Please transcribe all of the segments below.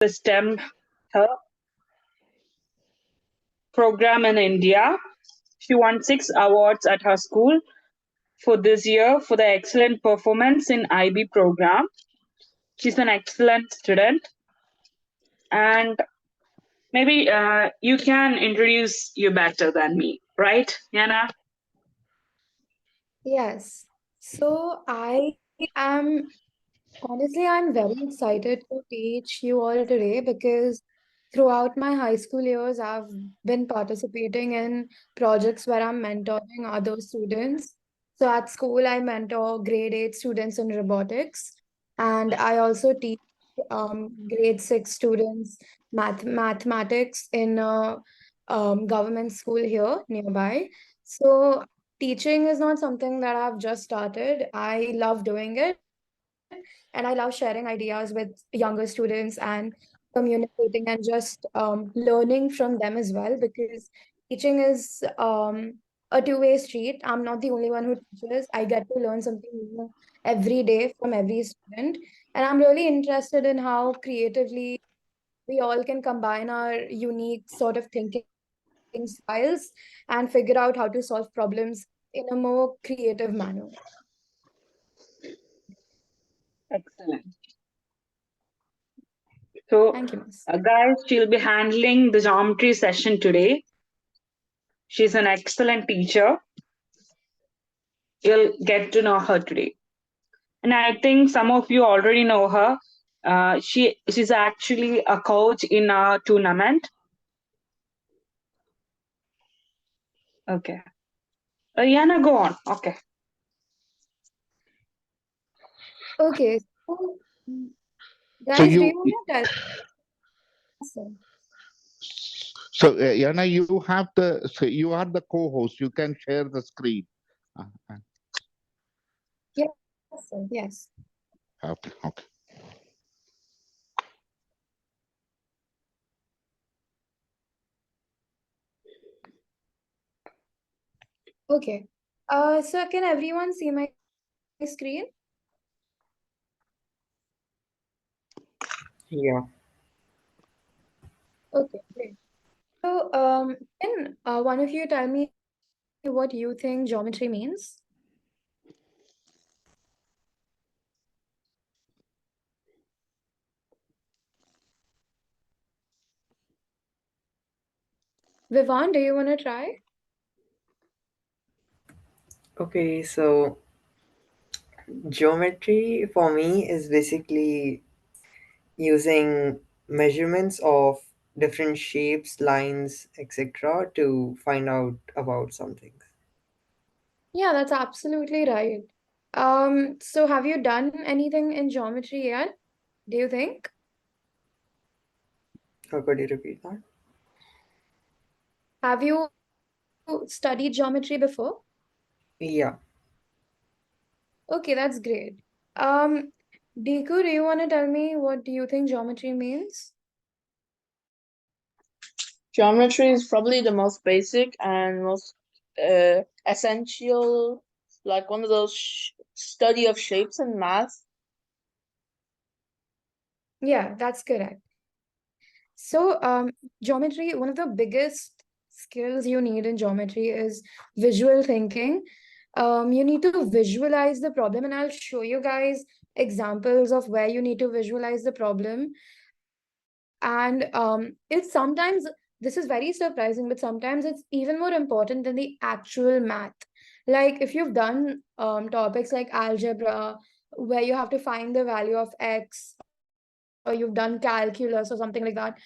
the STEM her program in India. She won 6 awards at her school for this year for the excellent performance in IB program. She's an excellent student, and maybe you can introduce you better than me, right, Yana? Yes. So am honestly, I'm very excited to teach you all today because throughout my high school years, I've been participating in projects where I'm mentoring other students. So at school, I mentor grade 8 students in robotics, and I also teach grade 6 students mathematics in a government school here nearby. So teaching is not something that I've just started. I love doing it and I love sharing ideas with younger students and communicating and just learning from them as well because teaching is a two-way street. I'm not the only one who teaches. I get to learn something new every day from every student. And I'm really interested in how creatively we all can combine our unique sort of thinking styles and figure out how to solve problems in a more creative manner. Excellent. So, Thank you, Miss. guys, she'll be handling the geometry session today. She's an excellent teacher. You'll get to know her today. And I think some of you already know her. She's actually a coach in a tournament. Okay. Yana, go on. Okay. Okay, so So guys, do you, you want to tell us? so Yana, you have the, so you are the co-host. You can share the screen. Uh, uh, Yes, sir. Yes. okay, okay. Okay. So can everyone see my screen? Yeah. Okay, great. So, can one of you tell me what you think geometry means? Vivaan, do you want to try? Okay, so geometry for me is basically using measurements of different shapes, lines, etc. to find out about something. Yeah, that's absolutely right. So have you done anything in geometry yet? Do you think? Could you repeat that? Have you studied geometry before? Yeah. Okay, that's great. Um, Deku, do you want to tell me what do you think geometry means? Geometry is probably the most basic and most essential, like one of those study of shapes in math. Yeah, that's correct. So, geometry, one of the biggest skills you need in geometry is visual thinking. You need to visualize the problem, and I'll show you guys examples of where you need to visualize the problem. And it's sometimes this is very surprising, but sometimes it's even more important than the actual math. Like if you've done topics like algebra, where you have to find the value of x, or you've done calculus or something like that,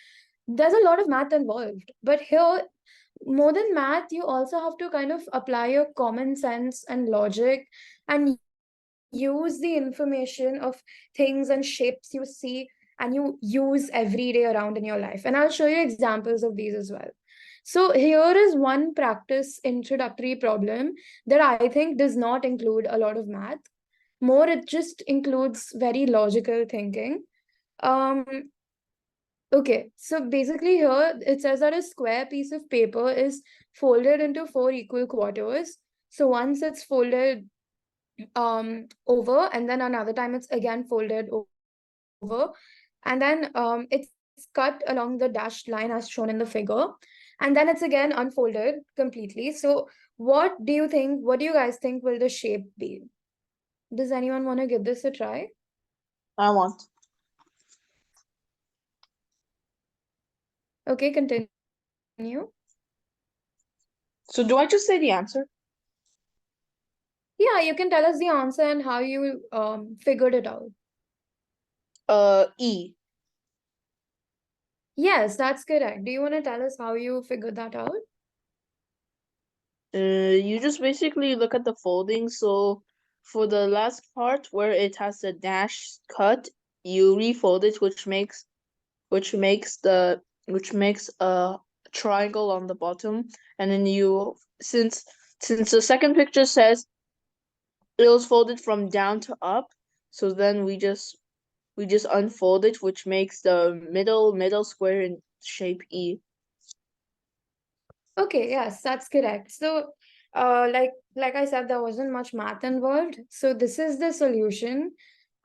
there's a lot of math involved. But here, more than math, you also have to kind of apply your common sense and logic and use the information of things and shapes you see and you use every day around in your life. And I'll show you examples of these as well. So here is one practice introductory problem that I think does not include a lot of math. More, it just includes very logical thinking. Um, Okay, so basically here it says that a square piece of paper is folded into four equal quarters. So once it's folded over, and then another time it's again folded over, and then it's cut along the dashed line as shown in the figure, and then it's again unfolded completely. So what do you guys think will the shape be? Does anyone want to give this a try? I want. Okay, continue. So do I just say the answer? Yeah, you can tell us the answer and how you figured it out. E. Yes, that's correct. Do you want to tell us how you figured that out? You just basically look at the folding. So for the last part where it has the dash cut, you refold it, which makes a triangle on the bottom, and then since the second picture says it was folded from down to up, so then we just unfold it, which makes the middle square in shape E. Okay, yes, that's correct. So, like I said, there wasn't much math involved. So this is the solution.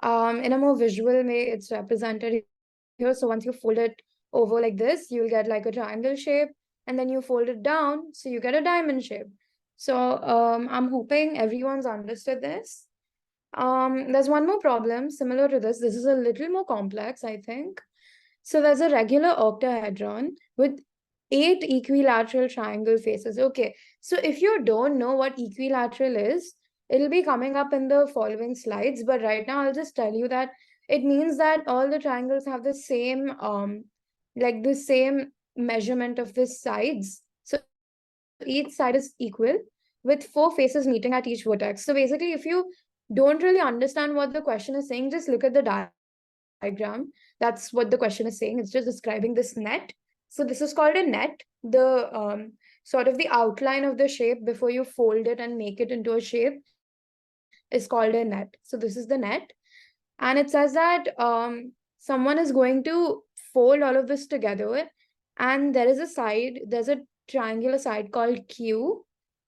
In a more visual way, it's represented here. So once you fold it over like this, you'll get like a triangle shape, and then you fold it down, so you get a diamond shape. So I'm hoping everyone's understood this. There's one more problem similar to this. This is a little more complex, I think. So there's a regular octahedron with 8 equilateral triangle faces. Okay, so if you don't know what equilateral is, it'll be coming up in the following slides. But right now, I'll just tell you that it means that all the triangles have the same, like the same measurement of the sides. So each side is equal with 4 faces meeting at each vertex. So basically, if you don't really understand what the question is saying, just look at the diagram. That's what the question is saying. It's just describing this net. So this is called a net. The sort of the outline of the shape before you fold it and make it into a shape is called a net. So this is the net. And it says that someone is going to fold all of this together, and there's a triangular side called Q.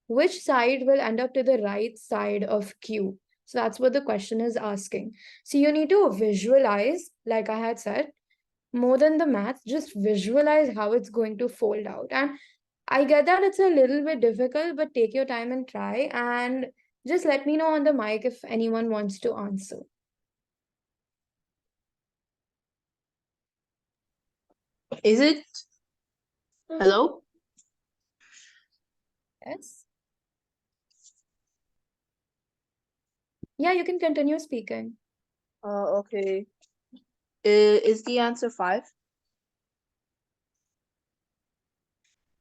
Which side will end up to the right side of Q? So that's what the question is asking. So you need to visualize, like I had said, more than the math, just visualize how it's going to fold out. And I get that it's a little bit difficult, but take your time and try. And just let me know on the mic if anyone wants to answer. Is it? Hello? Yes. Yeah, you can continue speaking. Okay. Is the answer 5?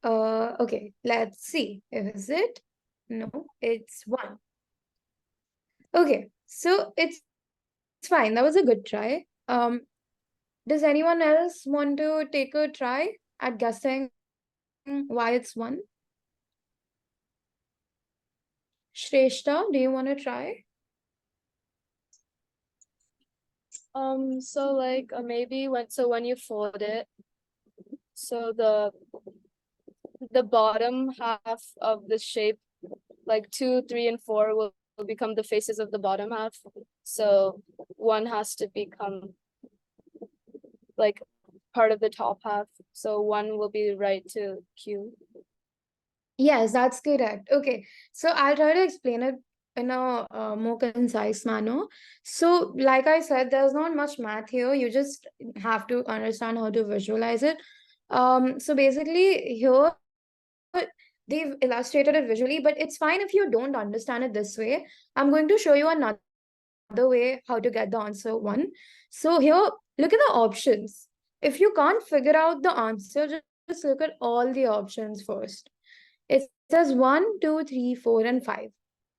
Okay, let's see. Is it? No, it's 1. Okay, so it's fine. That was a good try. Does anyone else want to take a try at guessing why it's 1? Shrestha, do you want to try? So like maybe when you fold it, so the bottom half of the shape, like 2, 3, and 4 will become the faces of the bottom half. So 1 has to become like part of the top half. So 1 will be right to Q. Yes, that's correct. Okay, so I'll try to explain it in a more concise manner. So, like I said, there's not much math here. You just have to understand how to visualize it. So basically, here they've illustrated it visually, but it's fine if you don't understand it this way. I'm going to show you another way how to get the answer 1. So here, look at the options. If you can't figure out the answer, just look at all the options first. It says 1, 2, 3, 4, and 5.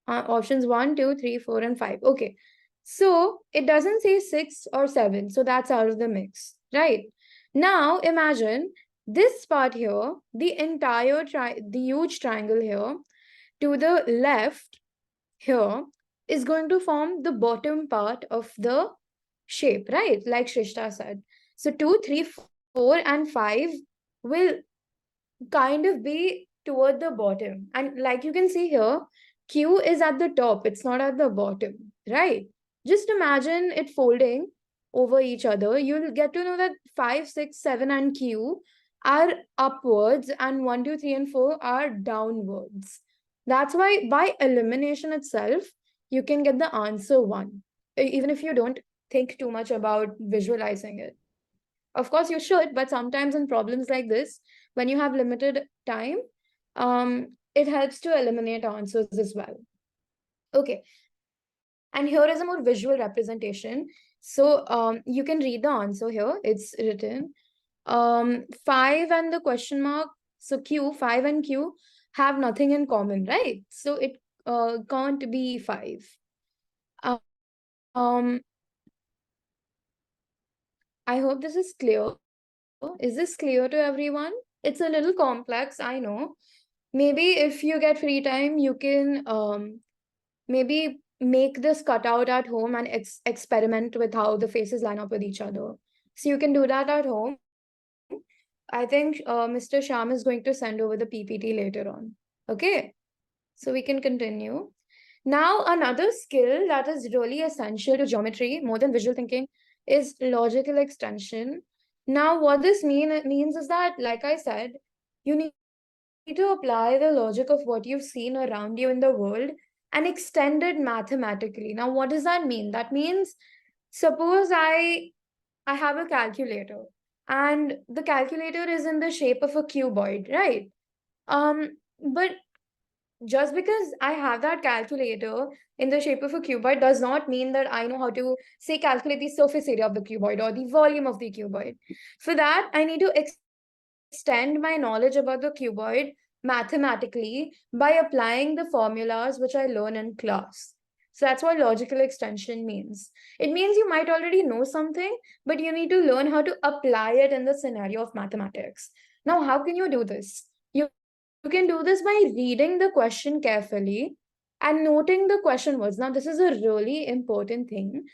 Options 1, 2, 3, 4, and 5. Okay. So it doesn't say 6 or 7. So that's out of the mix, right? Now imagine this part here, the huge triangle here, to the left here is going to form the bottom part of the shape, right? Like Shrishta said. So 2, 3, 4, and 5 will kind of be toward the bottom. And like you can see here, Q is at the top, it's not at the bottom, right? Just imagine it folding over each other, you'll get to know that 5, 6, 7, and Q are upwards, and 1, 2, 3, and 4 are downwards. That's why by elimination itself, you can get the answer 1, even if you don't think too much about visualizing it. Of course, you should, but sometimes in problems like this, when you have limited time, it helps to eliminate answers as well. Okay, and here is a more visual representation. So you can read the answer here. It's written 5 and the question mark. So Q, 5 and Q have nothing in common, right? So it can't be 5. Um, I hope this is clear. Is this clear to everyone? It's a little complex, I know. Maybe if you get free time, you can maybe make this cutout at home and experiment with how the faces line up with each other. So you can do that at home. I think Mr. Sham is going to send over the PPT later on. Okay, so we can continue. Now, another skill that is really essential to geometry, more than visual thinking, is logical extension. Now, what this means is that, like I said, you need to apply the logic of what you've seen around you in the world and extend it mathematically. Now, what does that mean? That means, suppose I have a calculator, and the calculator is in the shape of a cuboid, right? But just because I have that calculator in the shape of a cuboid does not mean that I know how to, say, calculate the surface area of the cuboid or the volume of the cuboid. For that, I need to extend my knowledge about the cuboid mathematically by applying the formulas which I learn in class. So that's what logical extension means. It means you might already know something, but you need to learn how to apply it in the scenario of mathematics. Now, how can you do this? You can do this by reading the question carefully and noting the question words. Now, this is a really important thing.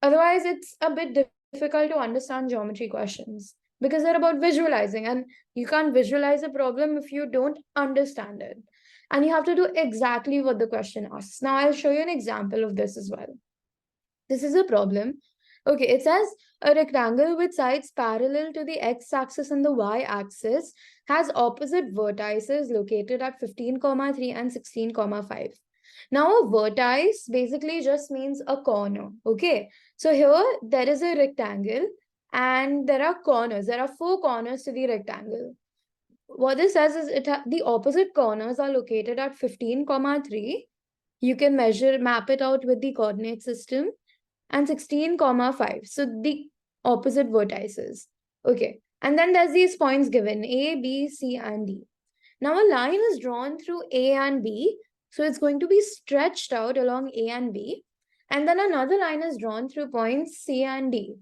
Otherwise, it's a bit difficult to understand geometry questions because they're about visualizing, and you can't visualize a problem if you don't understand it. And you have to do exactly what the question asks. Now, I'll show you an example of this as well. This is a problem. Okay, it says a rectangle with sides parallel to the x-axis and the y-axis has opposite vertices located at 15,3 and 16,5. Now, a vertex basically just means a corner. Okay, so here there is a rectangle and there are corners. There are 4 corners to the rectangle. What this says is the opposite corners are located at 15,3. You can map it out with the coordinate system, and 16,5. So the opposite vertices. Okay. And then there's these points given, A, B, C, and D. Now a line is drawn through A and B. So it's going to be stretched out along A and B. And then another line is drawn through points C and D.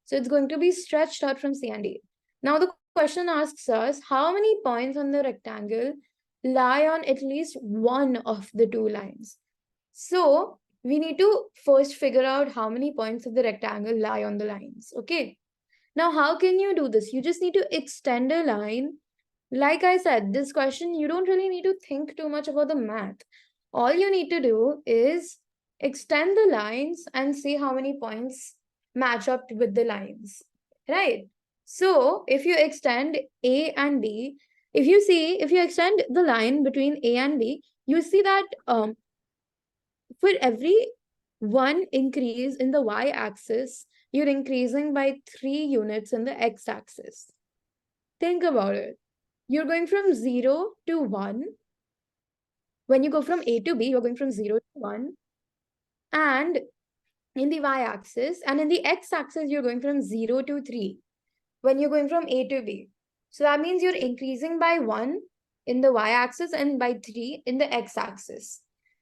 So it's going to be stretched out from C and D. Now the question asks us, how many points on the rectangle lie on at least one of the 2 lines? So we need to first figure out how many points of the rectangle lie on the lines. Okay. Now, how can you do this? You just need to extend a line. Like I said, this question, you don't really need to think too much about the math. All you need to do is extend the lines and see how many points match up with the lines, right? So if you extend A and B, if you extend the line between A and B, you see that for every 1 increase in the y-axis, you're increasing by 3 units in the x-axis. Think about it. You're going from 0 to 1. When you go from A to B, you're going from 0 to 1. And in the y-axis, and in the x-axis, you're going from 0 to 3. When you're going from A to B. So that means you're increasing by 1 in the y-axis and by 3 in the x-axis.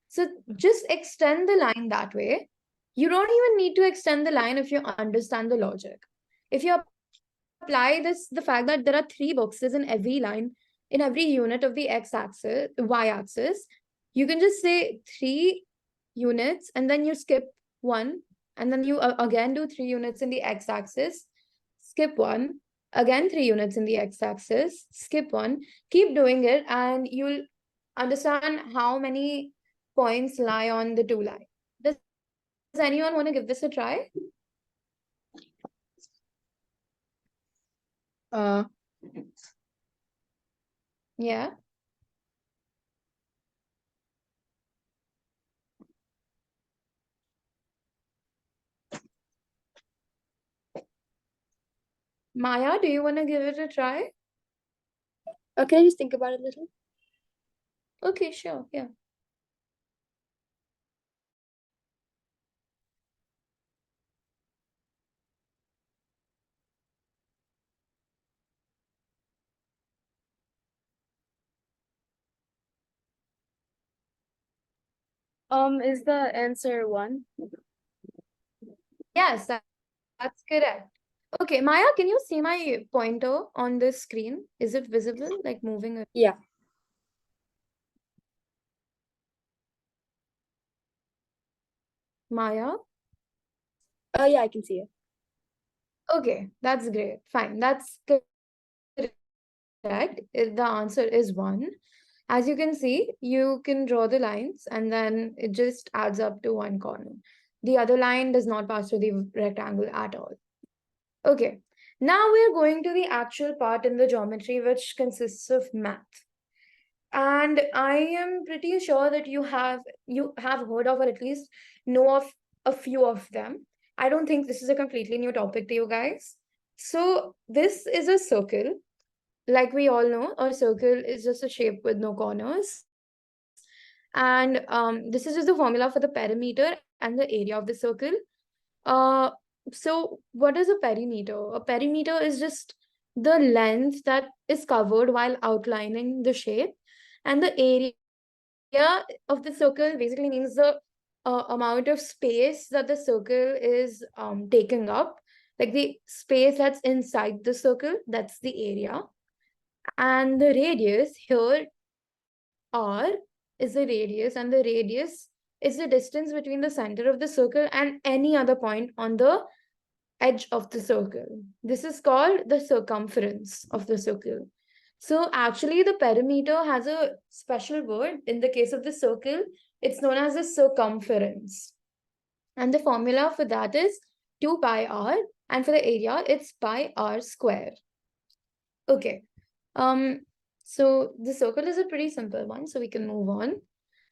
So just extend the line that way. You don't even need to extend the line if you understand the logic. If you apply the fact that there are 3 boxes in every line, in every unit of the x-axis, y-axis, you can just say 3 units and then you skip 1, and then you again do 3 units in the x-axis, skip 1, again 3 units in the x-axis, skip 1, keep doing it, and you'll understand how many points lie on the 2 lines. Does anyone want to give this a try? Uh, Yeah. Maya, do you want to give it a try? Okay, I just think about it a little. Okay, sure. Yeah. Is the answer 1? Yes, that's correct. Okay, Maya, can you see my pointer on the screen? Is it visible, like moving? Yeah. Maya? Oh yeah, I can see it. Okay, that's great. Fine, that's correct. The answer is 1. As you can see, you can draw the lines and then it just adds up to 1 corner. The other line does not pass through the rectangle at all. Okay, now we're going to the actual part in the geometry, which consists of math. And I am pretty sure that you have heard of, or at least know of a few of them. I don't think this is a completely new topic to you guys. So this is a circle. Like we all know, a circle is just a shape with no corners. And this is just the formula for the perimeter and the area of the circle. Uh, so what is a perimeter? A perimeter is just the length that is covered while outlining the shape, and the area of the circle basically means the amount of space that the circle is taking up, like the space that's inside the circle, that's the area. And the radius here, r, is the radius, and the radius is the distance between the center of the circle and any other point on the edge of the circle. This is called the circumference of the circle. So actually the perimeter has a special word. In the case of the circle, it's known as the circumference. And the formula for that is 2 pi r, and for the area, it's pi r square. Okay. So the circle is a pretty simple one, so we can move on.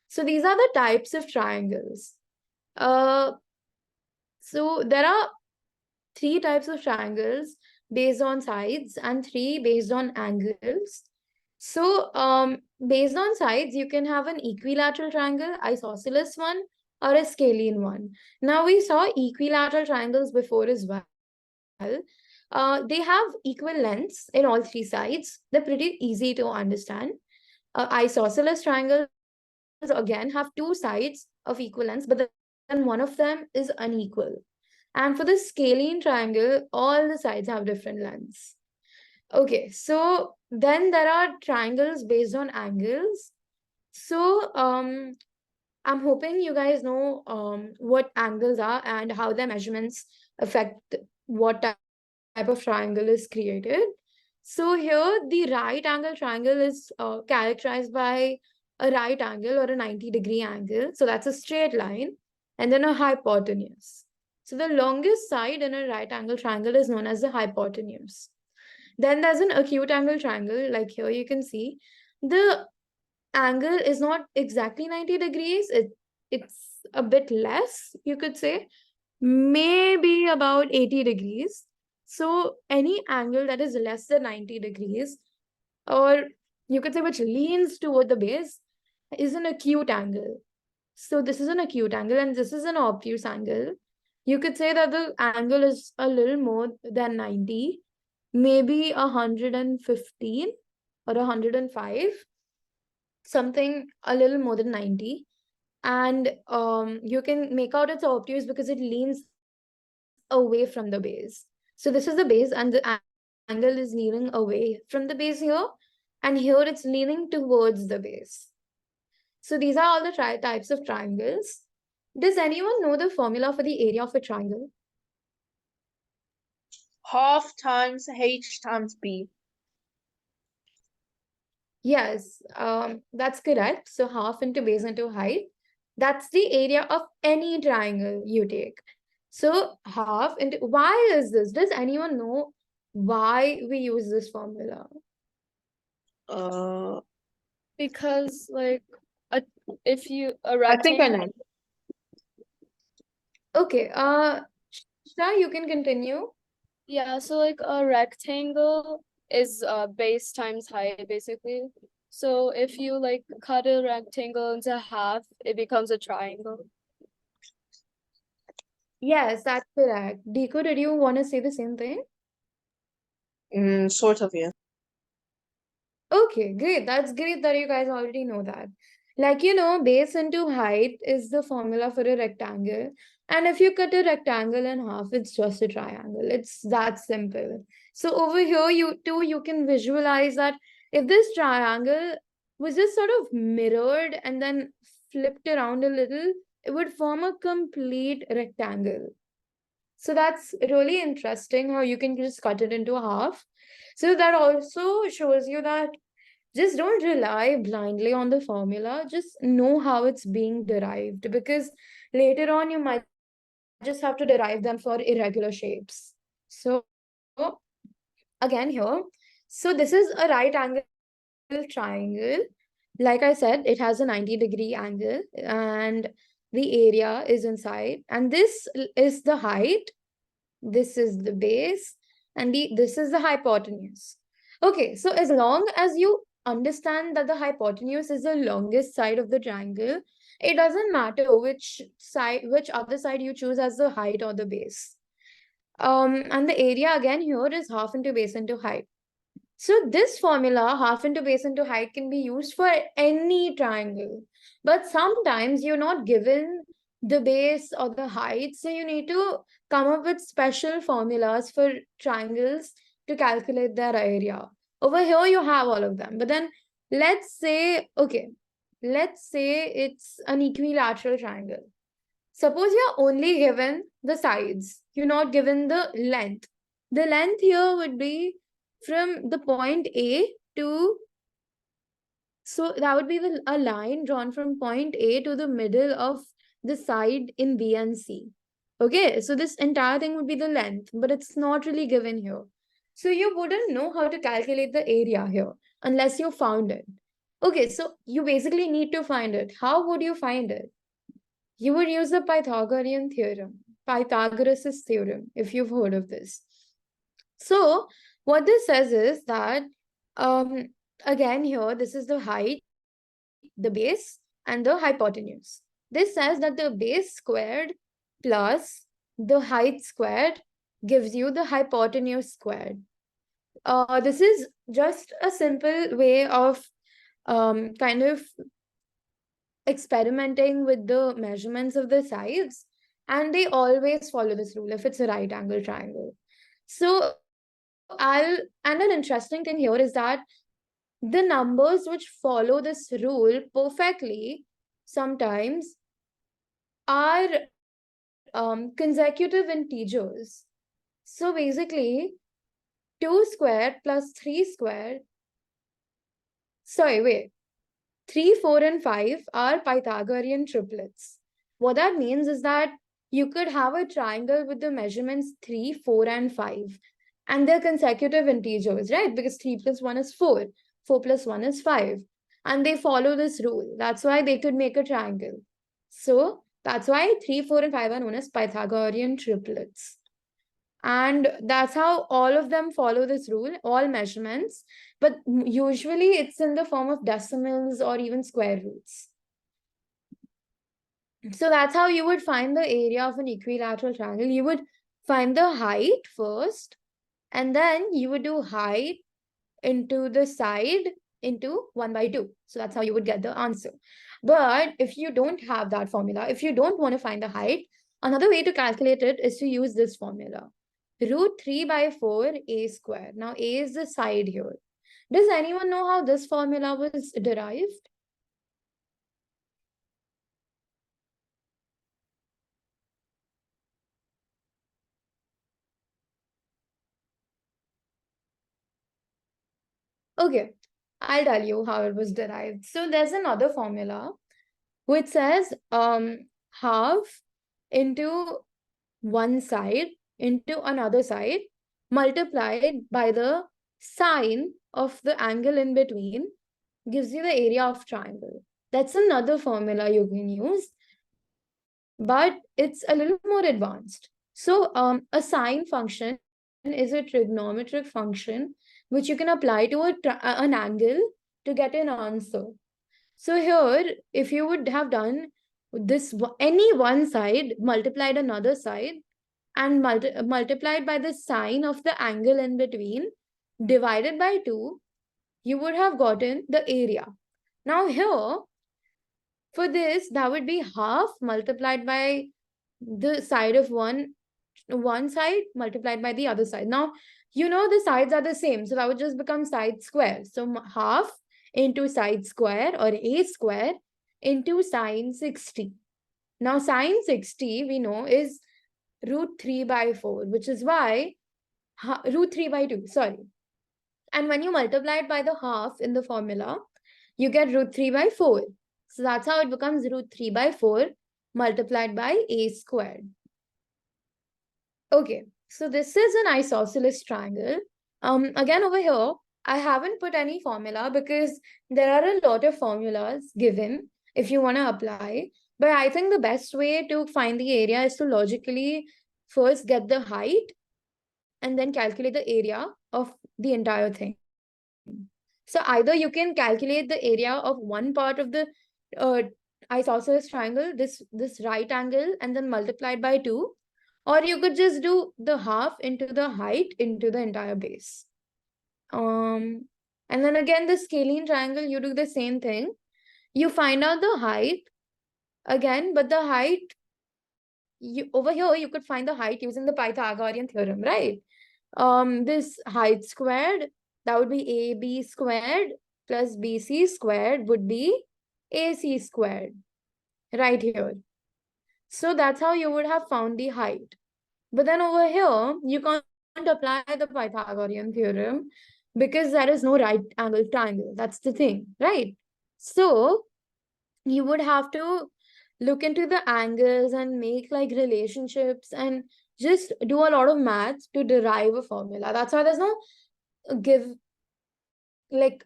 So these are the types of triangles. Uh, so there are 3 types of triangles based on sides and 3 based on angles. So based on sides, you can have an equilateral triangle, isosceles one, or a scalene one. Now we saw equilateral triangles before as well. They have equal lengths in all 3 sides. They're pretty easy to understand. Isosceles triangles again have 2 sides of equal lengths, but then one of them is unequal. And for the scalene triangle, all the sides have different lengths. Okay, so then there are triangles based on angles. So I'm hoping you guys know what angles are and how their measurements affect what type of triangle is created. So here, the right angle triangle is characterized by a right angle or a 90-degree angle. So that's a straight line, and then a hypotenuse. So the longest side in a right angle triangle is known as the hypotenuse. Then there's an acute angle triangle, like here you can see. The angle is not exactly 90 degrees. It's a bit less, you could say, maybe about 80 degrees. So any angle that is less than 90 degrees, or you could say which leans toward the base, is an acute angle. So this is an acute angle and this is an obtuse angle. You could say that the angle is a little more than 90, maybe 115 or 105, something a little more than 90. And you can make out it's obtuse because it leans away from the base. So this is the base, and the angle is leaning away from the base here, and here it's leaning towards the base. So these are all the types of triangles. Does anyone know the formula for the area of a triangle? half times h times b. Yes, that's correct. So half into base into height. That's the area of any triangle you take. So half into, why is this? Does anyone know why we use this formula. Because like if you a I think I rectangle, know. Okay, Shra, you can continue. yeah, so like a rectangle is base times height basically. So if you like cut a rectangle into half, it becomes a triangle. Yes, that's correct. Deeku, did you want to say the same thing? Sort of, yeah. Okay, great. That's great that you guys already know that. Like, base into height is the formula for a rectangle. And if you cut a rectangle in half, it's just a triangle. It's that simple. So over here, you can visualize that if this triangle was just sort of mirrored and then flipped around a little, it would form a complete rectangle. So that's really interesting how you can just cut it into half. So that also shows you that just don't rely blindly on the formula. Just know how it's being derived, because later on you might just have to derive them for irregular shapes. So again here, so this is a right angle triangle. Like I said, it has a 90-degree angle and the area is inside, and this is the height, this is the base, and this is the hypotenuse. Okay, so as long as you understand that the hypotenuse is the longest side of the triangle, it doesn't matter which other side you choose as the height or the base. And the area again here is half into base into height. So this formula, half into base into height, can be used for any triangle. But sometimes you're not given the base or the height, so you need to come up with special formulas for triangles to calculate their area. Over here you have all of them. But then let's say, okay, let's say it's an equilateral triangle. Suppose you're only given the sides, you're not given the length. The length here would be from the point A to, so that would be a line drawn from point A to the middle of the side in B and C. Okay, so this entire thing would be the length, but it's not really given here. So you wouldn't know how to calculate the area here unless you found it. Okay, so you basically need to find it. How would you find it? You would use the Pythagorean theorem, Pythagoras' theorem, if you've heard of this. So what this says is that, again here, this is the height, the base, and the hypotenuse. This says that the base squared plus the height squared gives you the hypotenuse squared. This is just a simple way of kind of experimenting with the measurements of the sides, and they always follow this rule if it's a right angle triangle. So and an interesting thing here is that the numbers which follow this rule perfectly sometimes are consecutive integers. So basically 2 squared plus 3 squared, sorry, wait, 3, 4, and 5 are Pythagorean triplets. What that means is that you could have a triangle with the measurements 3, 4, and 5. And they're consecutive integers, right? Because 3 plus 1 is 4, 4 plus 1 is 5. And they follow this rule. That's why they could make a triangle. So that's why 3, 4, and 5 are known as Pythagorean triplets. And that's how all of them follow this rule, all measurements, but usually it's in the form of decimals or even square roots. So that's how you would find the area of an equilateral triangle. You would find the height first, and then you would do height into the side into 1 by 2. So that's how you would get the answer. But if you don't have that formula, if you don't want to find the height, another way to calculate it is to use this formula. Root 3 by 4 a square. Now a is the side here. Does anyone know how this formula was derived? Okay, I'll tell you how it was derived. So there's another formula which says half into one side into another side multiplied by the sine of the angle in between gives you the area of triangle. That's another formula you can use, but it's a little more advanced. So a sine function is a trigonometric function which you can apply to an angle to get an answer. So here, if you would have done this, any one side multiplied another side and multiplied by the sine of the angle in between divided by 2, you would have gotten the area. Now here, for this, that would be half multiplied by the side of one side multiplied by the other side. Now, the sides are the same, so that would just become side square. So half into side square or a square into sine 60. Now, sine 60, we know, is root 3 by 4, which is why root 3 by 2, sorry. And when you multiply it by the half in the formula, you get root 3 by 4. So that's how it becomes root 3 by 4 multiplied by a squared. Okay, so this is an isosceles triangle. Again, over here, I haven't put any formula because there are a lot of formulas given if you want to apply. But I think the best way to find the area is to logically first get the height and then calculate the area of the entire thing. So either you can calculate the area of one part of the uh, isosceles triangle, this right angle, and then multiply it by 2, or you could just do the half into the height into the entire base. And then again, the scalene triangle, you do the same thing. You find out the height again, but the height, over here, you could find the height using the Pythagorean theorem, right? This height squared, that would be AB squared plus BC squared would be AC squared, right here. So that's how you would have found the height. But then over here, you can't apply the Pythagorean theorem because there is no right angle triangle. That's the thing, right? So you would have to look into the angles and make like relationships and just do a lot of maths to derive a formula. That's why there's no give like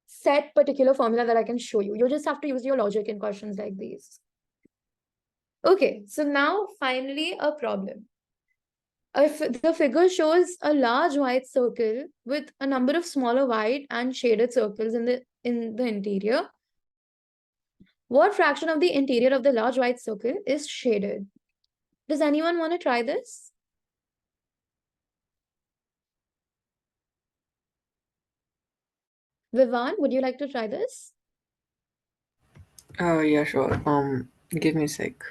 set particular formula that I can show you. You just have to use your logic in questions like these. Okay, so now finally a problem. If the figure shows a large white circle with a number of smaller white and shaded circles in the interior, what fraction of the interior of the large white circle is shaded? Does anyone want to try this? Vivan, would you like to try this? Yeah, sure. Give me a sec.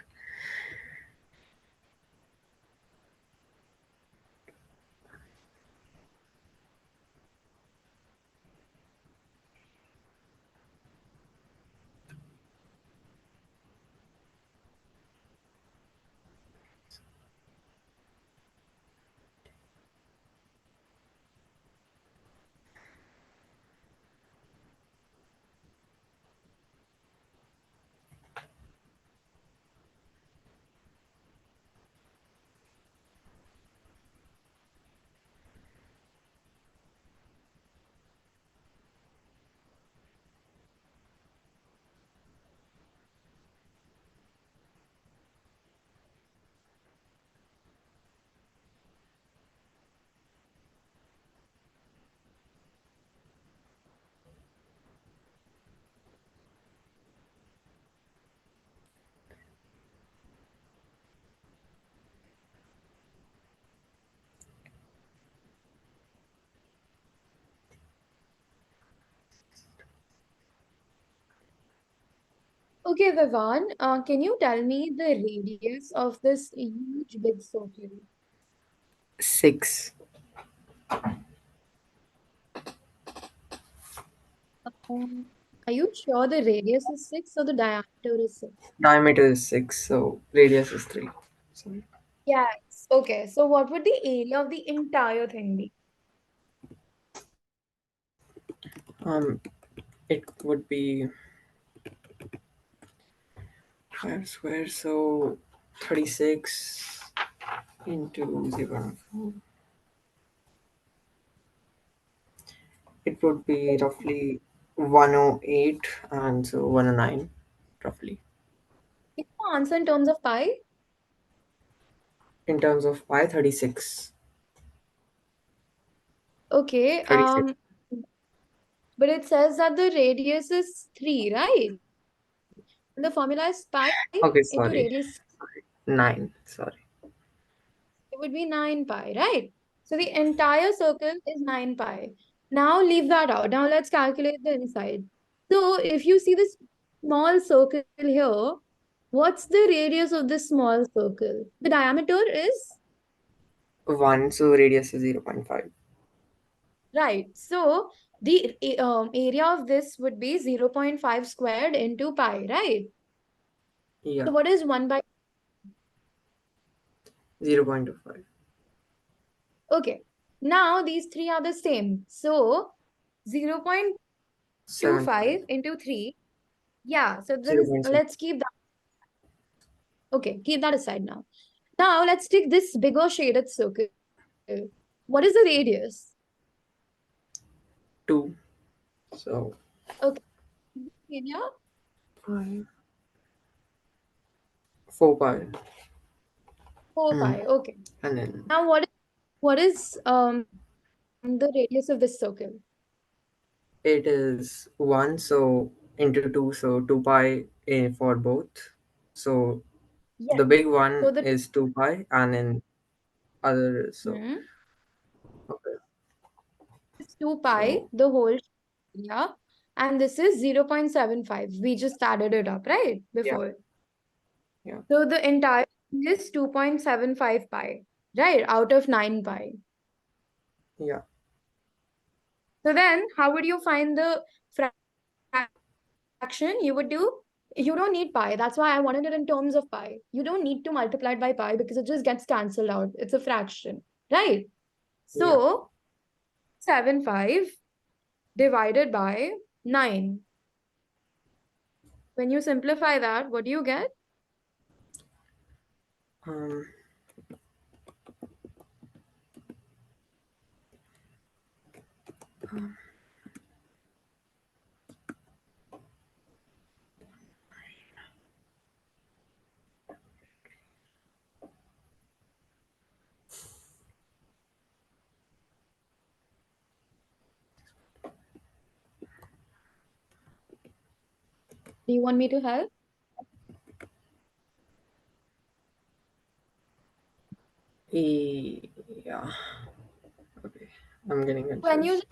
Okay, Vivan, can you tell me the radius of this huge big circle? 6. Are you sure the radius is 6 or the diameter is 6? Diameter is 6, so radius is 3. Sorry. Yes. Okay, so what would the area of the entire thing be? It would be 5 square, so 36 into 0.4. It would be roughly 108 and so 109 roughly. Can you answer in terms of pi? In terms of pi, 36. Okay, 36. but it says that the radius is 3, right? And the formula is pi Okay, into sorry. radius. 9. Sorry. It would be 9 pi, right? So the entire circle is 9 pi. Now leave that out. Now let's calculate the inside. So if you see this small circle here, what's the radius of this small circle? The diameter is 1, so radius is 0.5. right. So the area of this would be 0.5 squared into pi, right? Yeah, So what is 1 by? 0.25. Okay. Now these three are the same. So 0.25 75. into 3. Yeah, so then 0.6. let's keep that. Okay, keep that aside now. Now let's take this bigger shaded circle. What is the radius? 2. So Okay, area 5. 4 pi. 4 Mm. pi. Okay. And then Now what is the radius of this circle? it is 1, so into 2, so 2 pi for both. So Yes. the big So one the is 2 pi, and then other, so hmm, okay. is 2 pi, So the whole area, and this is 0.75. We just added it up, right? yeah, Before. yeah, So the entire thing is 2.75 pi, right? Out of 9 pi. yeah, So then how would you find the fraction? You don't need pi. That's why I wanted it in terms of pi. You don't need to multiply it by pi because it just gets cancelled out. It's a fraction, right? yeah. So 75 divided by 9. When you simplify that, what do you get? Um, Do you want me to help? yeah. Okay, I'm getting When you confused.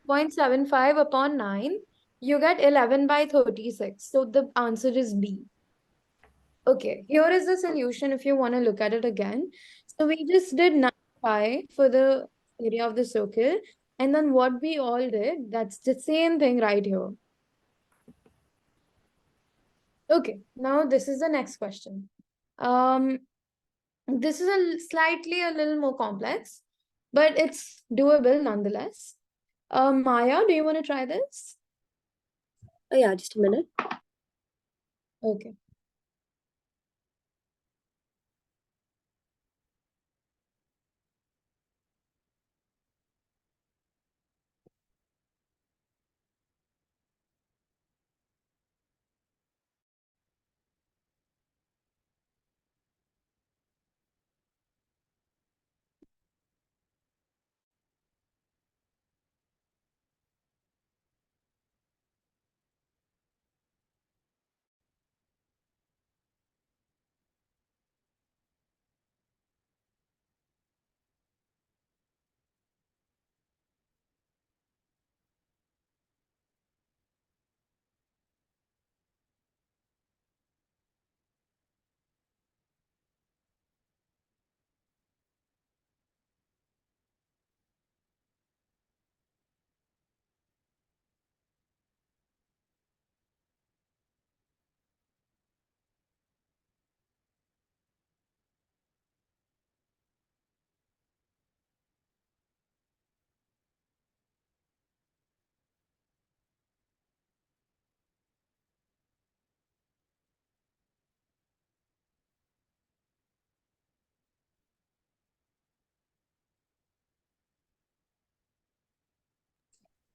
0.75 upon 9, you get 11 by 36. So the answer is B. Okay, here is the solution if you want to look at it again. So we just did 9 pi for the area of the circle. And then what we all did, that's the same thing right here. Okay, now this is the next question. Um, this is slightly a little more complex, but it's doable nonetheless. Maya, do you want to try this? Oh yeah, just a minute. Okay.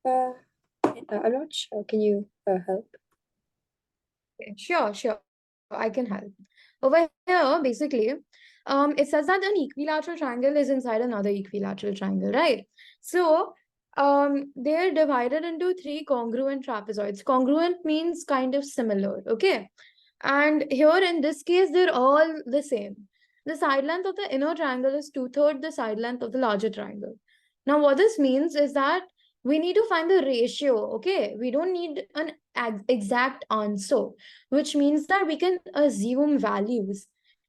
I'm not sure. Can you help? Okay, sure. I can help. Over here, basically, it says that an equilateral triangle is inside another equilateral triangle, right? So, they're divided into three congruent trapezoids. Congruent means kind of similar, okay? And here in this case, they're all the same. The side length of the inner triangle is 2/3 the side length of the larger triangle. Now, what this means is that we need to find the ratio, okay? We don't need an exact answer, which means that we can assume values.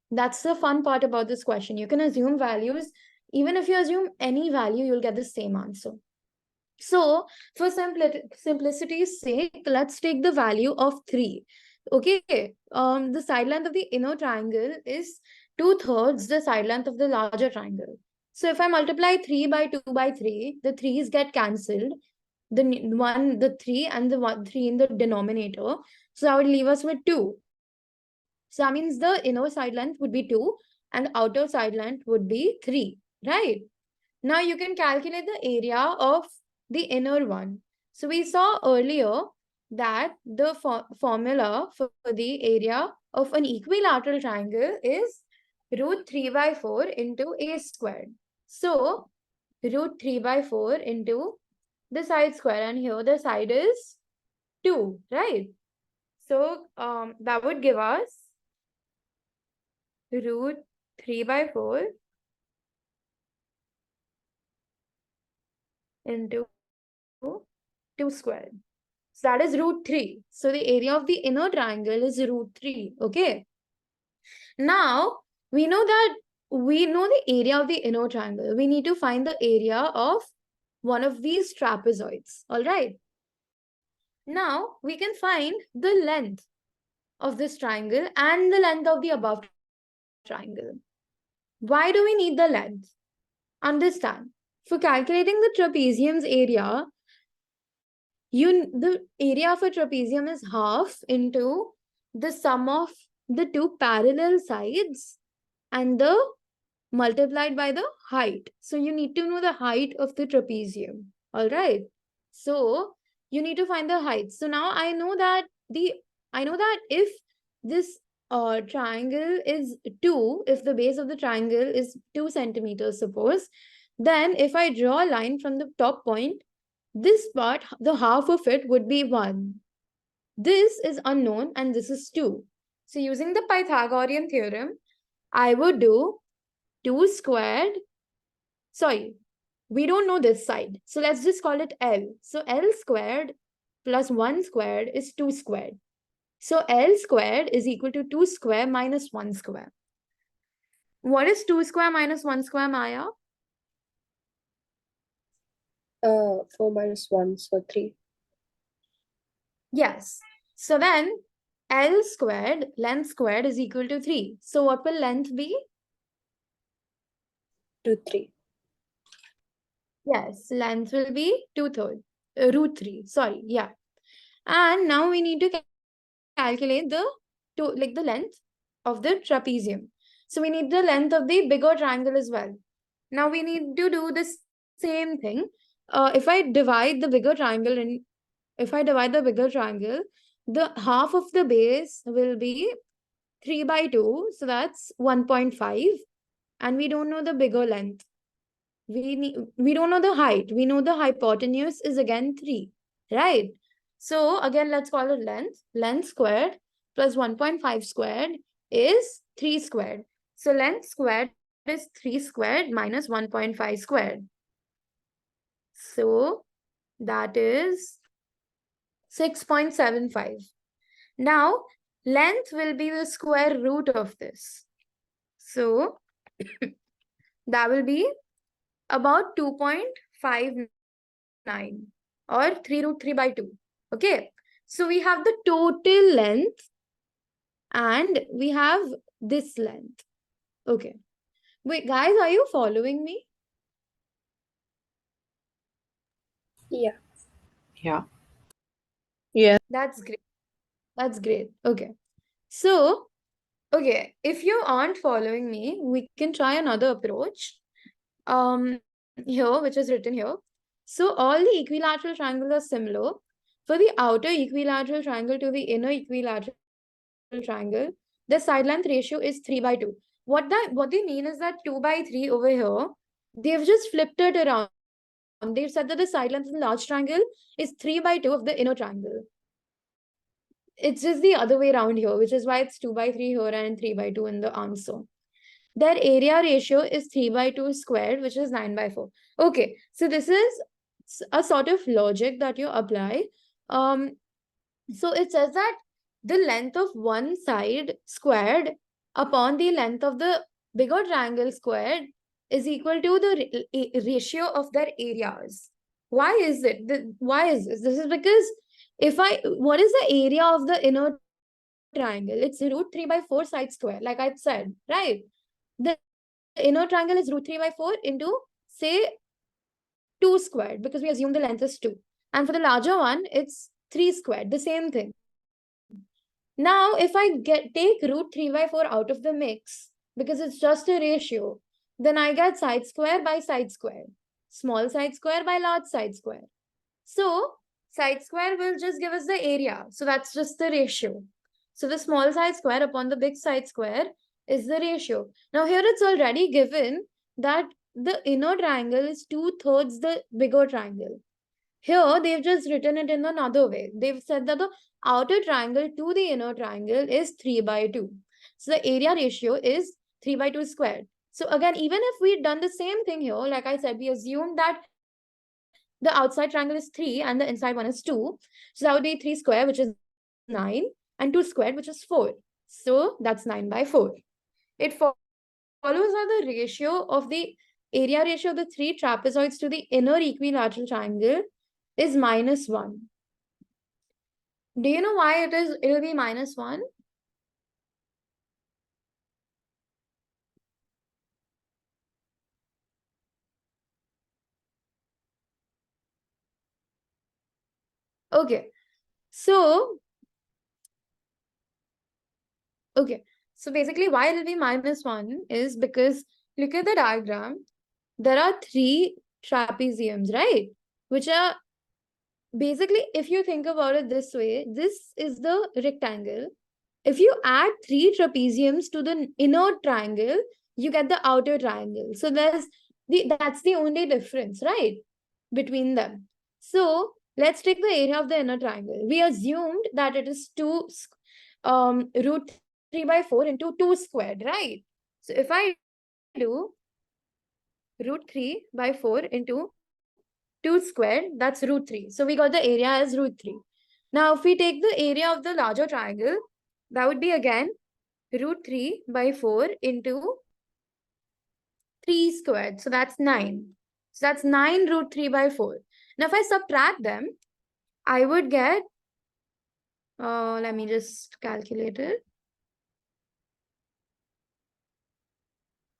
That's the fun part about this question. You can assume values. Even if you assume any value, you'll get the same answer. So, for simplicity's sake, let's take the value of 3. Okay, the side length of the inner triangle is 2/3 the side length of the larger triangle. So if I multiply 3 by 2 by 3, the 3's get cancelled. The 3 and the 3 in the denominator. So that would leave us with 2. So that means the inner side length would be 2 and the outer side length would be 3, right? Now you can calculate the area of the inner one. So we saw earlier that the formula for the area of an equilateral triangle is √3/4 into a squared. So √3/4 into the side square, and here the side is 2, right? So that would give us √3/4 into 2 squared. So that is √3. So the area of the inner triangle is √3. Okay. Now we know the area of the inner triangle. We need to find the area of one of these trapezoids. All right. Now we can find the length of this triangle and the length of the above triangle. Why do we need the length? Understand. For calculating the trapezium's area, the area of a trapezium is half into the sum of the two parallel sides and the multiplied by the height. So you need to know the height of the trapezium. All right. So you need to find the height. So now I know that if this triangle is 2, if the base of the triangle is 2 centimeters, suppose, then if I draw a line from the top point, this part, the half of it would be 1. This is unknown and this is 2. So using the Pythagorean theorem, I would do 2 squared. Sorry, we don't know this side. So let's just call it L. So L squared plus 1 squared is 2 squared. So L squared is equal to 2 square minus 1 square. What is 2 square minus 1 square, Maya? 4 minus 1, so 3. Yes. So then L squared, length squared is equal to 3. So what will length be? 2, 3. Yes, length will be 2/3, √3. Sorry, yeah. And now we need to calculate the length of the trapezium. So we need the length of the bigger triangle as well. Now we need to do the same thing. If I divide the bigger triangle, the half of the base will be 3/2. So that's 1.5. And we don't know the bigger length. We don't know the height. We know the hypotenuse is again 3, right? So again, let's call it length. Length squared plus 1.5 squared is 3 squared. So length squared is 3 squared minus 1.5 squared. So that is 6.75. Now length will be the square root of this. So that will be about 2.59 or 3√3/2. Okay. So we have the total length and we have this length. Okay. Wait, guys, are you following me? Yeah. Yeah. Yeah. That's great. That's great. Okay. So, okay, if you aren't following me, we can try another approach. Here, which is written here. So all the equilateral triangles are similar. For the outer equilateral triangle to the inner equilateral triangle, the side length ratio is 3/2. What they mean is that 2/3 over here, they've just flipped it around. They've said that the side length in the large triangle is 3/2 of the inner triangle. It's just the other way around here, which is why it's 2/3 here and 3/2 in the answer. Their area ratio is 3/2 squared, which is 9/4. Okay, so this is a sort of logic that you apply. So it says that the length of one side squared upon the length of the bigger triangle squared is equal to the ratio of their areas. Why is it? Why is this? This is because what is the area of the inner triangle? It's √3/4 side square, like I said, right? The inner triangle is √3/4 into, say, 2 squared, because we assume the length is 2. And for the larger one, it's 3 squared, the same thing. Now, if I take √3/4 out of the mix, because it's just a ratio, then I get side square by side square, small side square by large side square. So side square will just give us the area. So that's just the ratio. So the small side square upon the big side square is the ratio. Now here it's already given that the inner triangle is 2/3 the bigger triangle. Here they've just written it in another way. They've said that the outer triangle to the inner triangle is 3/2. So the area ratio is 3/2 squared. So again, even if we'd done the same thing here, like I said, we assumed that the outside triangle is 3 and the inside one is 2. So that would be 3 square, which is 9, and 2 squared, which is 4. So that's 9/4. It follows that the ratio of the area ratio of the 3 trapezoids to the inner equilateral triangle is -1. Do you know why it'll be -1? Okay. So basically why it'll be -1 is because look at the diagram. There are 3 trapeziums, right? Which are basically, if you think about it this way, this is the rectangle. If you add 3 trapeziums to the inner triangle, you get the outer triangle. So that's the only difference, right, between them. So let's take the area of the inner triangle. We assumed that it is √3/4 into 2 squared, right? So if I do √3/4 into 2 squared, that's √3. So we got the area as √3. Now, if we take the area of the larger triangle, that would be again √3/4 into 3 squared. So that's 9. So that's 9 √3/4. Now, if I subtract them, I would get, let me just calculate it.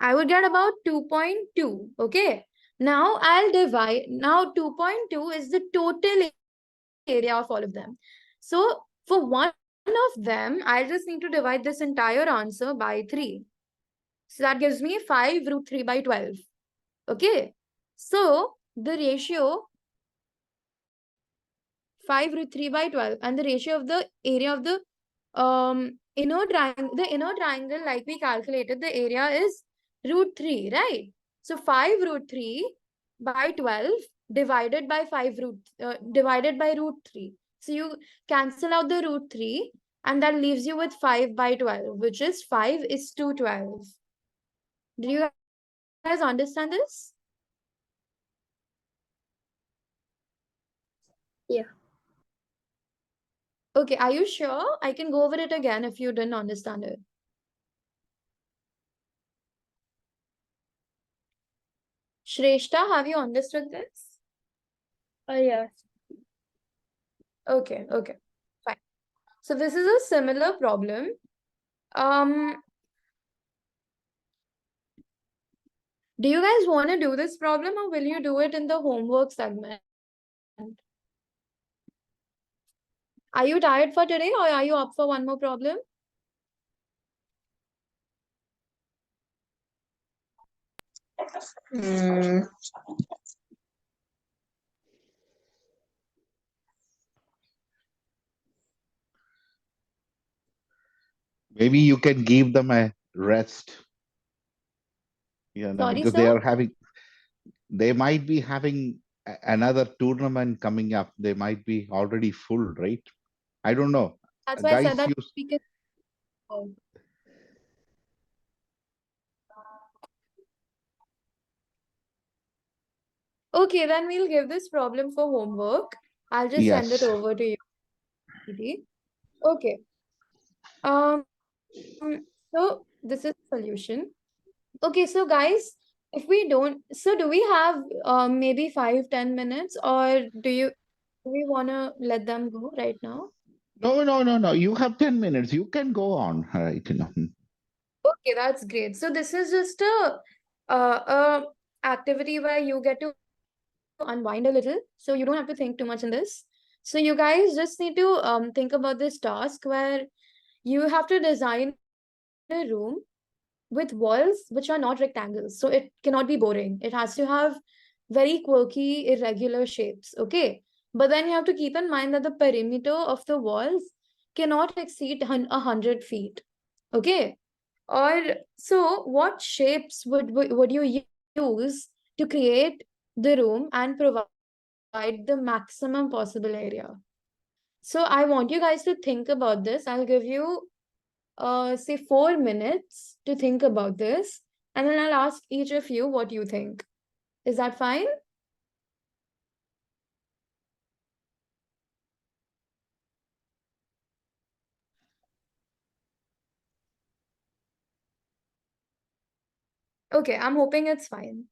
I would get about 2.2. Okay. Now I'll divide. Now 2.2 is the total area of all of them. So for one of them, I just need to divide this entire answer by 3. So that gives me 5 √3/12. Okay. So the ratio 5 √3/12, and the ratio of the area of the inner triangle, like we calculated, the area is √3, right? So 5 √3/12 divided by divided by √3. So you cancel out the √3, and that leaves you with 5/12, which is 5:12. Do you guys understand this? Yeah. Okay, are you sure? I can go over it again if you didn't understand it. Shrestha, have you understood this? Yes. Okay, fine. So this is a similar problem. Do you guys want to do this problem, or will you do it in the homework segment? Are you tired for today, or are you up for one more problem? Maybe you can give them a rest, Sorry, because sir? they might be having another tournament coming up. They might be already full, right? I don't know. That's why I said Guys, that you we can. Oh, okay, then we'll give this problem for homework. I'll just send it yes. over to you, Didi. Okay. Um, so this is solution. Okay, so guys, if we don't, so do we have maybe 5-10 minutes, or do we wanna let them go right now? No, no, no, no. You have 10 minutes. You can go on, right? Okay, that's great. So this is just a activity where you get to unwind a little, so you don't have to think too much in this. So you guys just need to think about this task where you have to design a room with walls which are not rectangles. So it cannot be boring. It has to have very quirky, irregular shapes. Okay. But then you have to keep in mind that the perimeter of the walls cannot exceed 100 feet. Okay. Or so what shapes would you use to create the room and provide the maximum possible area? So I want you guys to think about this. I'll give you say 4 minutes to think about this, and then I'll ask each of you what you think. Is that fine? Okay, I'm hoping it's fine.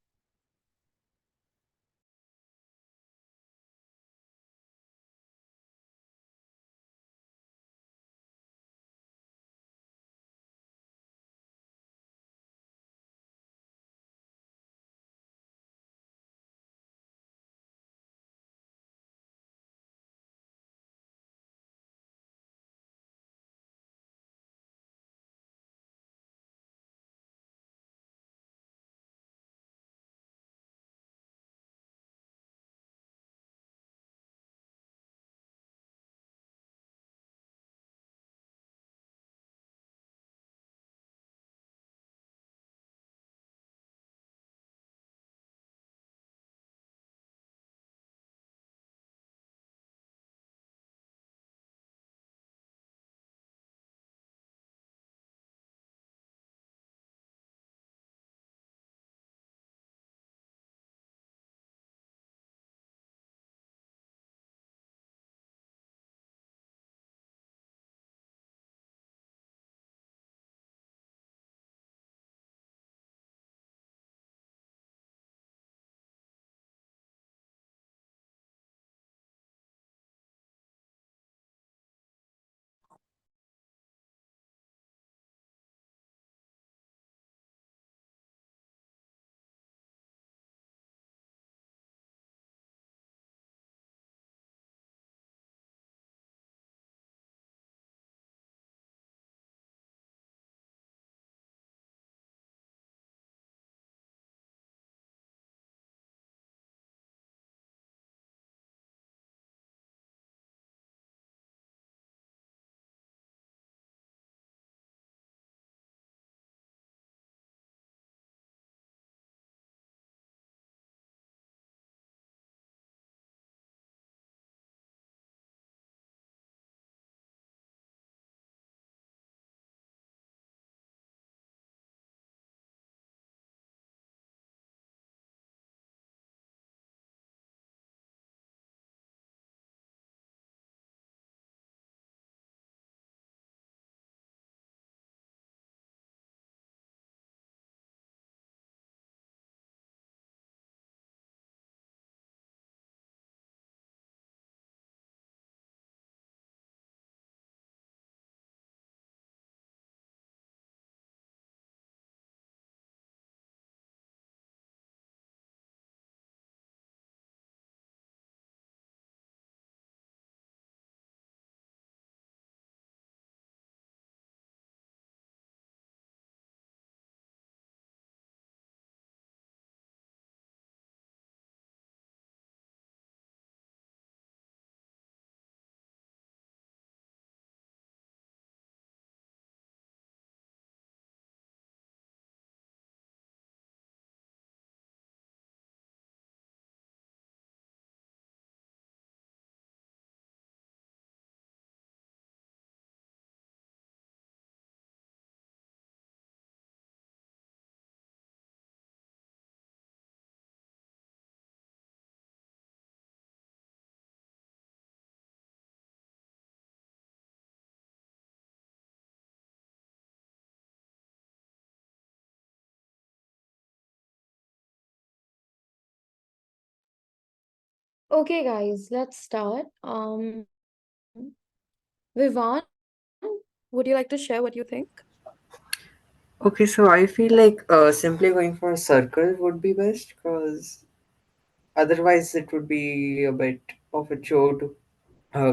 Okay, guys, let's start. Vivan, would you like to share what you think? Okay, so I feel like simply going for a circle would be best because otherwise it would be a bit of a chore to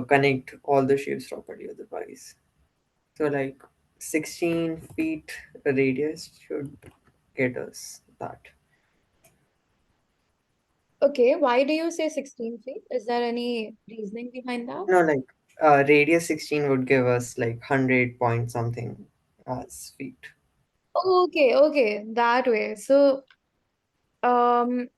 connect all the shapes properly otherwise. So like 16 feet radius should get us that. Okay, why do you say 16 feet? Is there any reasoning behind that? No, like radius 16 would give us like 100 point something as feet. Okay, okay, that way. So, um,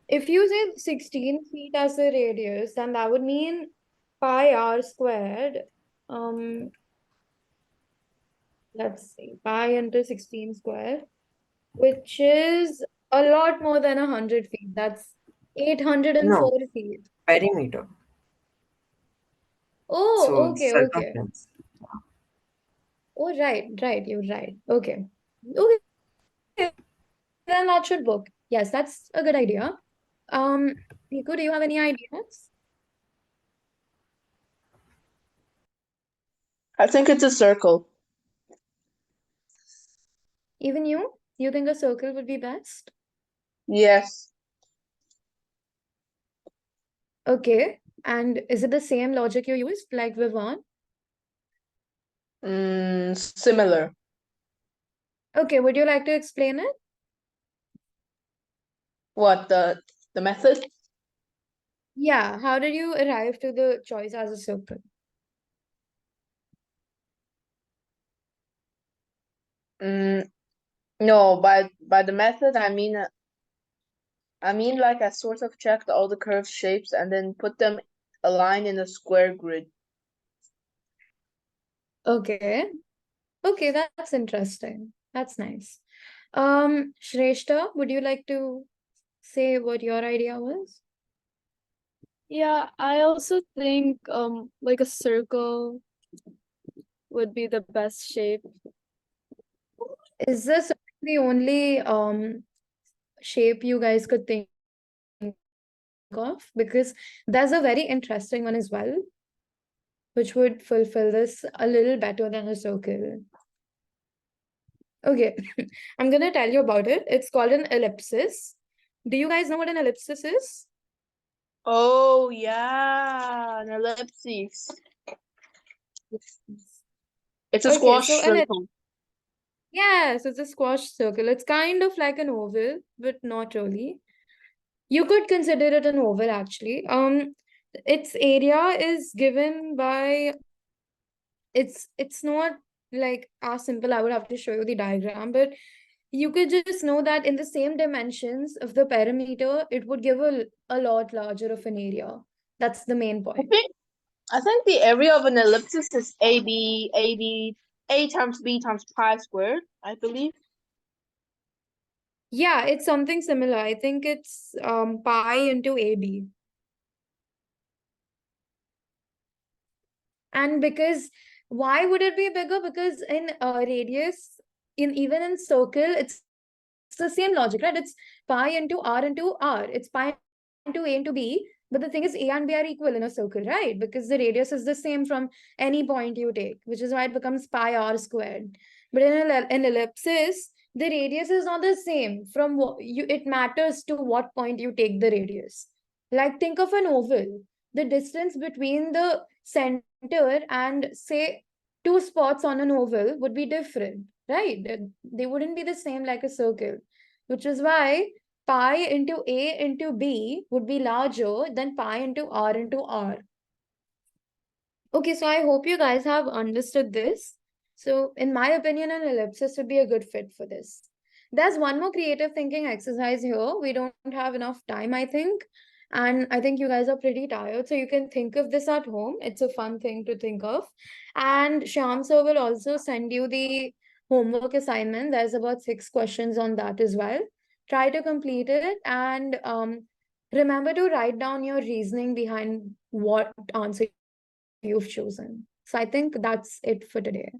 if you say 16 feet as a radius, then that would mean pi r squared. Um, let's see, pi into 16 square, which is a lot more than 100 feet. That's 804 No, feet. perimeter. Oh, So okay, okay. circumference. Oh, right, you're right. Okay. Okay, then that should book. Yes, that's a good idea. Niku, do you have any ideas? I think it's a circle. Even you? You think a circle would be best? Yes. Okay. And is it the same logic you used, like Vivon? Similar. Okay, would you like to explain it? What, the method? Yeah, how did you arrive to the choice as a circle? Mm, no, by the method I mean like I sort of checked all the curved shapes and then put them aligned in a square grid. Okay. Okay, that's interesting. That's nice. Shrestha, would you like to say what your idea was? Yeah, I also think like a circle would be the best shape. Is this the only shape you guys could think of? Because there's a very interesting one as well, which would fulfill this a little better than a circle. Okay, I'm gonna tell you about it. It's called an ellipsis. Do you guys know what an ellipsis is? Oh yeah, an ellipsis. It's a Okay, squash so circle. yes, it's a squash circle. It's kind of like an oval, but not really. You could consider it an oval actually. Its area is given by it's not like as simple. I would have to show you the diagram, but you could just know that in the same dimensions of the perimeter, it would give a lot larger of an area. That's the main I point. think I think the area of an ellipsis is A times B times pi squared, I believe. Yeah, it's something similar. I think it's pi into AB. And because why would it be bigger? Because in radius, in even in circle, it's the same logic, right? It's pi into r into r. It's pi into a into b. But the thing is, a and b are equal in a circle, right? Because the radius is the same from any point you take, which is why it becomes pi r squared. But in an ellipsis, the radius is not the same from what you. It matters to what point you take the radius. Like think of an oval. The distance between the center and say two spots on an oval would be different, right? They wouldn't be the same like a circle, which is why pi into a into b would be larger than pi into r into r. Okay, so I hope you guys have understood this. So, in my opinion, an ellipsis would be a good fit for this. There's one more creative thinking exercise here. We don't have enough time, I think. And I think you guys are pretty tired. So, you can think of this at home. It's a fun thing to think of. And Shyam sir will also send you the homework assignment. There's about 6 questions on that as well. Try to complete it and remember to write down your reasoning behind what answer you've chosen. So I think that's it for today.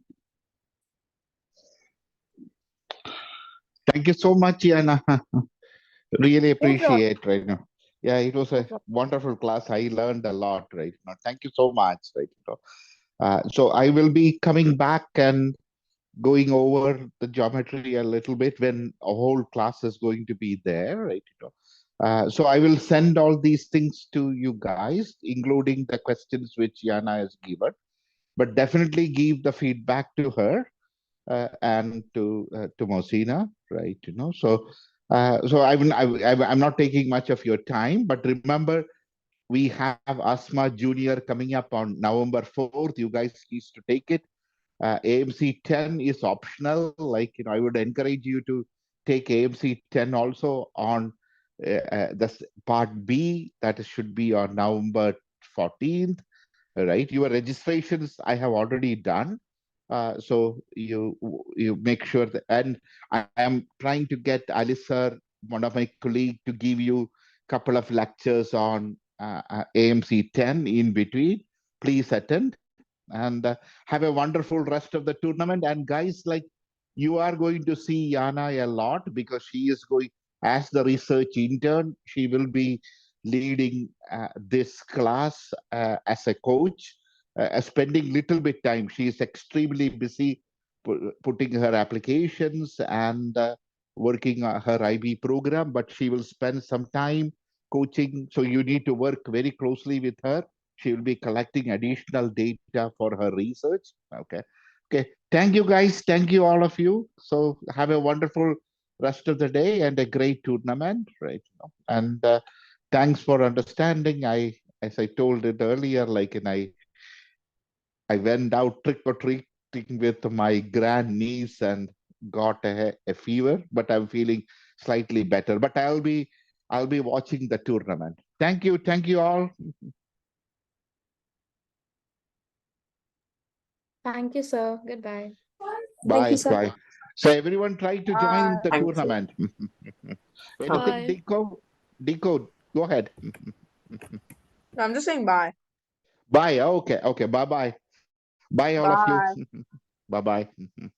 Thank you so much, Yana. Really No problem. appreciate right now. Yeah, it was No a problem. wonderful class. I learned a lot right now. Thank you so much. Right now. So I will be coming back and going over the geometry a little bit when a whole class is going to be there, right? So I will send all these things to you guys, including the questions which Yana has given, but definitely give the feedback to her and to Mosina, right? So I'm not taking much of your time, but remember we have Asma Junior coming up on November 4th. You guys needs to take it. AMC 10 is optional. Like, I would encourage you to take AMC 10 also on the part B. That should be on November 14th, right? Your registrations I have already done. So you make sure that, and I am trying to get Alisa, one of my colleagues, to give you a couple of lectures on AMC 10 in between. Please attend and have a wonderful rest of the tournament. And guys, like, you are going to see Yana a lot because she is going as the research intern. She will be leading this class as a coach, spending little bit time. She is extremely busy putting her applications and working on her IB program, but she will spend some time coaching. So you need to work very closely with her. She will be collecting additional data for her research. Okay. Okay. Thank you, guys. Thank you, all of you. So have a wonderful rest of the day and a great tournament, right? And thanks for understanding. As I told it earlier, like, and I went out trick or treating with my grandniece and got a fever, but I'm feeling slightly better. But I'll be watching the tournament. Thank you all. Thank you, sir. Goodbye. Thank you, Bye, sir. bye. So everyone try to join the Thank you. tournament. Anything, Bye. Deco? Deco, go ahead. No, I'm just saying bye. Bye. Okay. Okay. Bye bye. Bye, all of you. Bye. Bye bye.